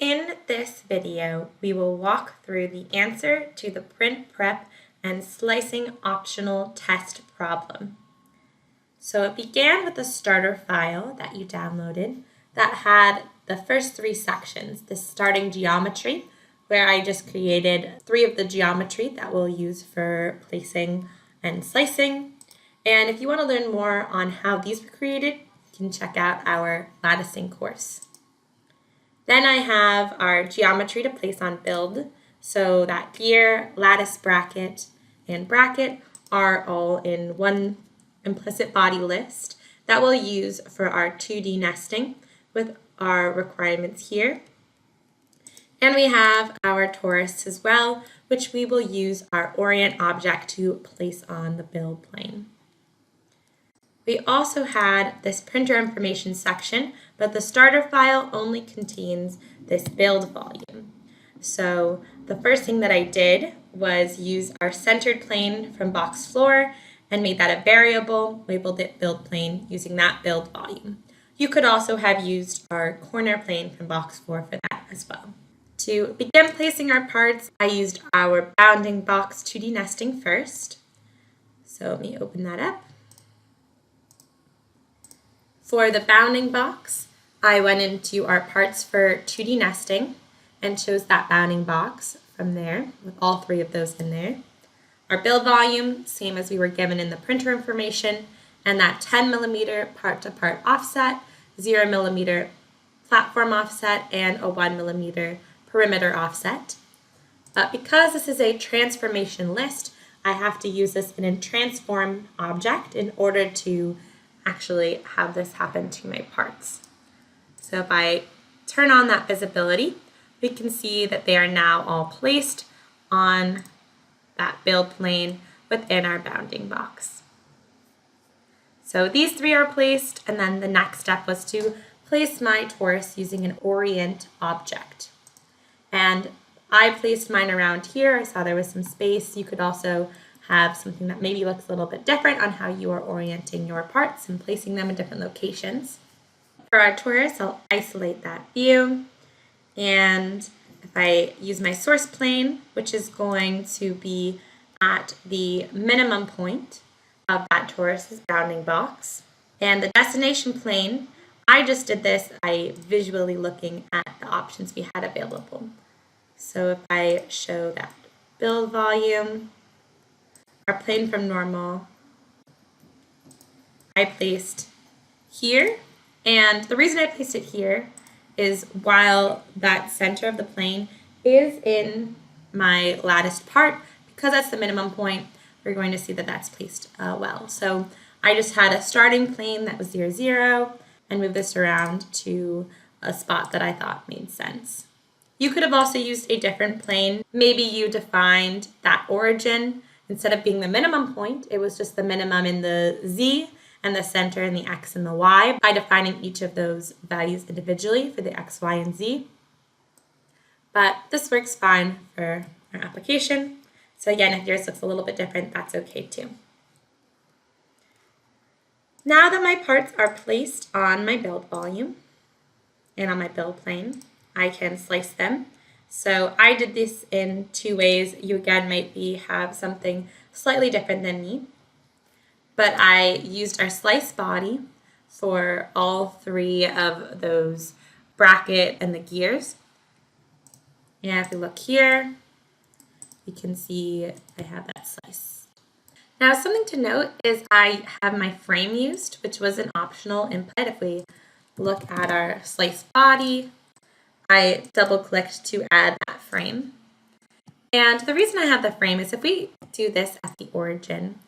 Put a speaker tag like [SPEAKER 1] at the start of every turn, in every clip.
[SPEAKER 1] In this video, we will walk through the answer to the print prep and slicing optional test problem. So it began with a starter file that you downloaded that had the first three sections, the starting geometry, where I just created 3 of the geometry that we'll use for placing and slicing. And if you want to learn more on how these were created, you can check out our latticing course. Then I have our geometry to place on build, so that gear, lattice bracket, and bracket are all in one implicit body list that we'll use for our 2D nesting with our requirements here. And we have our torus as well, which we will use our orient object to place on the build plane. We also had this printer information section, but the starter file only contains this build volume. So the first thing that I did was use our centered plane from box floor and made that a variable, labeled it build plane using that build volume. You could also have used our corner plane from box floor for that as well. To begin placing our parts, I used our bounding box 2D nesting first. So let me open that up. For the bounding box, I went into our parts for 2D nesting and chose that bounding box from there with all 3 of those in there. Our build volume, same as we were given in the printer information, and that 10mm part-to-part offset, 0mm platform offset, and a 1mm perimeter offset. But because this is a transformation list, I have to use this in a transform object in order to actually have this happen to my parts. So if I turn on that visibility, we can see that they are now all placed on that build plane within our bounding box. So these 3 are placed, and then the next step was to place my torus using an orient object. And I placed mine around here. I saw there was some space. You could also have something that maybe looks a little bit different on how you are orienting your parts and placing them in different locations. For our torus, I'll isolate that view. And if I use my source plane, which is going to be at the minimum point of that torus's bounding box, and the destination plane, I just did this by visually looking at the options we had available. So if I show that build volume, our plane from normal, I placed here. And the reason I placed it here is while that center of the plane is in my latticed part, because that's the minimum point, we're going to see that that's placed well. So I just had a starting plane that was 0, 0, and moved this around to a spot that I thought made sense. You could have also used a different plane. Maybe you defined that origin. Instead of being the minimum point, it was just the minimum in the Z and the center in the X and the Y by defining each of those values individually for the X, Y, and Z. But this works fine for our application. So again, if yours looks a little bit different, that's okay too. Now that my parts are placed on my build volume and on my build plane, I can slice them. So I did this in 2 ways. You again might have something slightly different than me. But I used our slice body for all 3 of those bracket and the gears. And if we look here, you can see I have that slice. Now something to note is I have my frame used, which was an optional input. If we look at our slice body, I double-clicked to add that frame. And the reason I have the frame is if we do this at the origin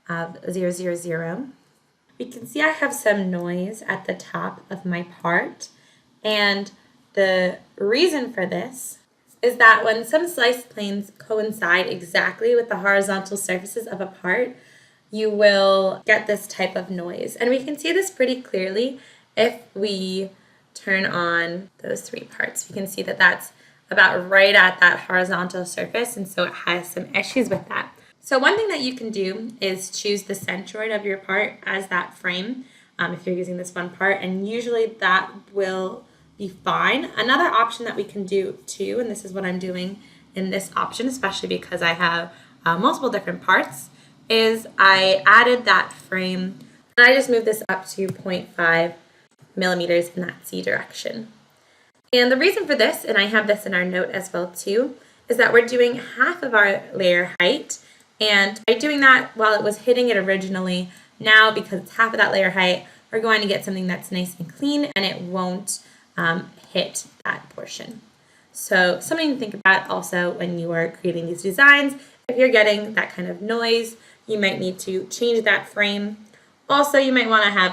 [SPEAKER 1] of 0, 0, 0, we can see I have some noise at the top of my part. And the reason for this is that when some slice planes coincide exactly with the horizontal surfaces of a part, you will get this type of noise. And we can see this pretty clearly if we turn on those 3 parts. We can see that that's about right at that horizontal surface, and so it has some issues with that. So one thing that you can do is choose the centroid of your part as that frame if you're using this one part, and usually that will be fine. Another option that we can do too, and this is what I'm doing in this option, especially because I have multiple different parts, is I added that frame and I just moved this up to 0.5 millimeters in that Z direction. And the reason for this, and I have this in our note as well too, is that we're doing half of our layer height, and by doing that while it was hitting it originally, now because it's half of that layer height, we're going to get something that's nice and clean and it won't hit that portion. So something to think about also when you are creating these designs. If you're getting that kind of noise, you might need to change that frame. Also, you might want to have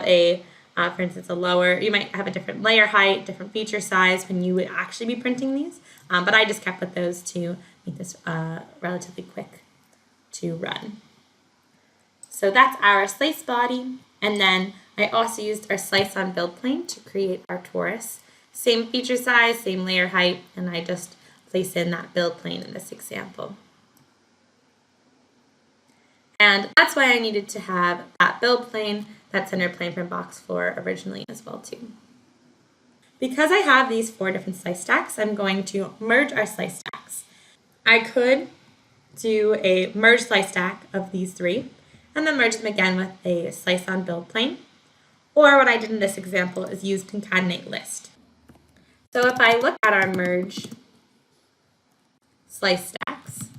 [SPEAKER 1] for instance, you might have a different layer height, different feature size when you would actually be printing these. But I just kept with those to make this relatively quick to run. So that's our slice body. And then I also used our slice on build plane to create our torus. Same feature size, same layer height, and I just place in that build plane in this example. And that's why I needed to have that build plane, that center plane from box 4 originally as well too. Because I have these 4 different slice stacks, I'm going to merge our slice stacks. I could do a merge slice stack of these 3 and then merge them again with a slice on build plane. Or what I did in this example is use concatenate list. So if I look at our merge slice stacks,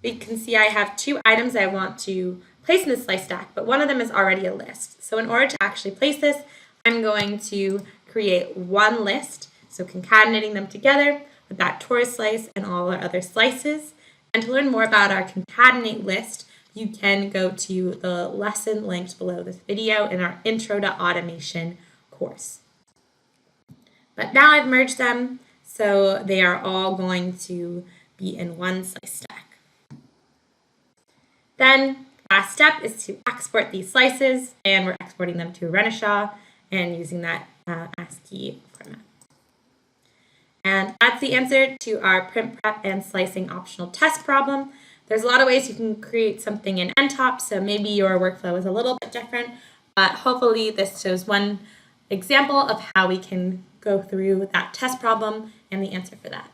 [SPEAKER 1] we can see I have 2 items I want to place in this slice stack, but one of them is already a list. So in order to actually place this, I'm going to create one list, so concatenating them together with that torus slice and all our other slices. And to learn more about our concatenate list, you can go to the lesson linked below this video in our Intro to Automation course. But now I've merged them, so they are all going to be in one slice stack. Then last step is to export these slices, and we're exporting them to Renishaw and using that ASCII format. And that's the answer to our print prep and slicing optional test problem. There's a lot of ways you can create something in nTop, so maybe your workflow is a little bit different, but hopefully this shows one example of how we can go through that test problem and the answer for that.